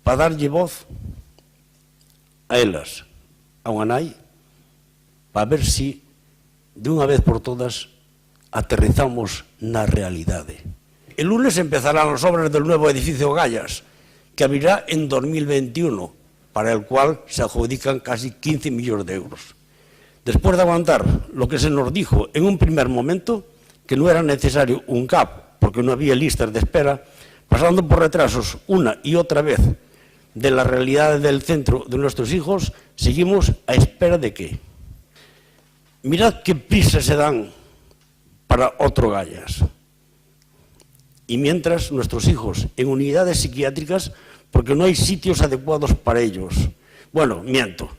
para darlle voz a elas, a unha nai, para ver si, de unha vez por todas, aterrizamos na realidade. El lunes empezarán las obras del nuevo edificio Gallas, que abrirá en 2021, para el cual se adjudican casi 15 millones de euros. Después de aguantar lo que se nos dijo en un primer momento, que no era necesario un CAP, porque no había listas de espera, pasando por retrasos una y otra vez de la realidad del centro de nuestros hijos, seguimos a espera de qué. Mirad qué prisa se dan para otro Gallas. Y mientras nuestros hijos en unidades psiquiátricas, porque no hay sitios adecuados para ellos. Bueno, miento,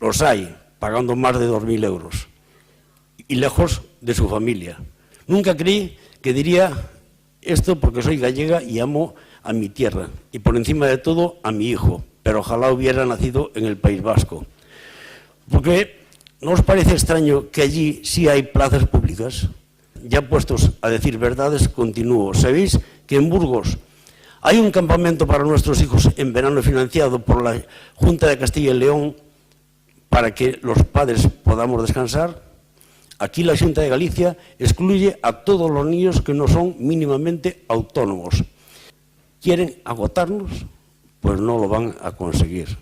los hay, pagando más de 2.000 euros, y lejos de su familia. Nunca creí que diría esto porque soy gallega y amo a mi tierra, y por encima de todo a mi hijo, pero ojalá hubiera nacido en el País Vasco. Porque ¿no os parece extraño que allí sí hay plazas públicas? Ya puestos a decir verdades, continúo. ¿Sabéis que en Burgos hay un campamento para nuestros hijos en verano financiado por la Junta de Castilla y León para que los padres podamos descansar? Aquí la Xunta de Galicia excluye a todos los niños que no son mínimamente autónomos. ¿Quieren agotarnos? Pues no lo van a conseguir.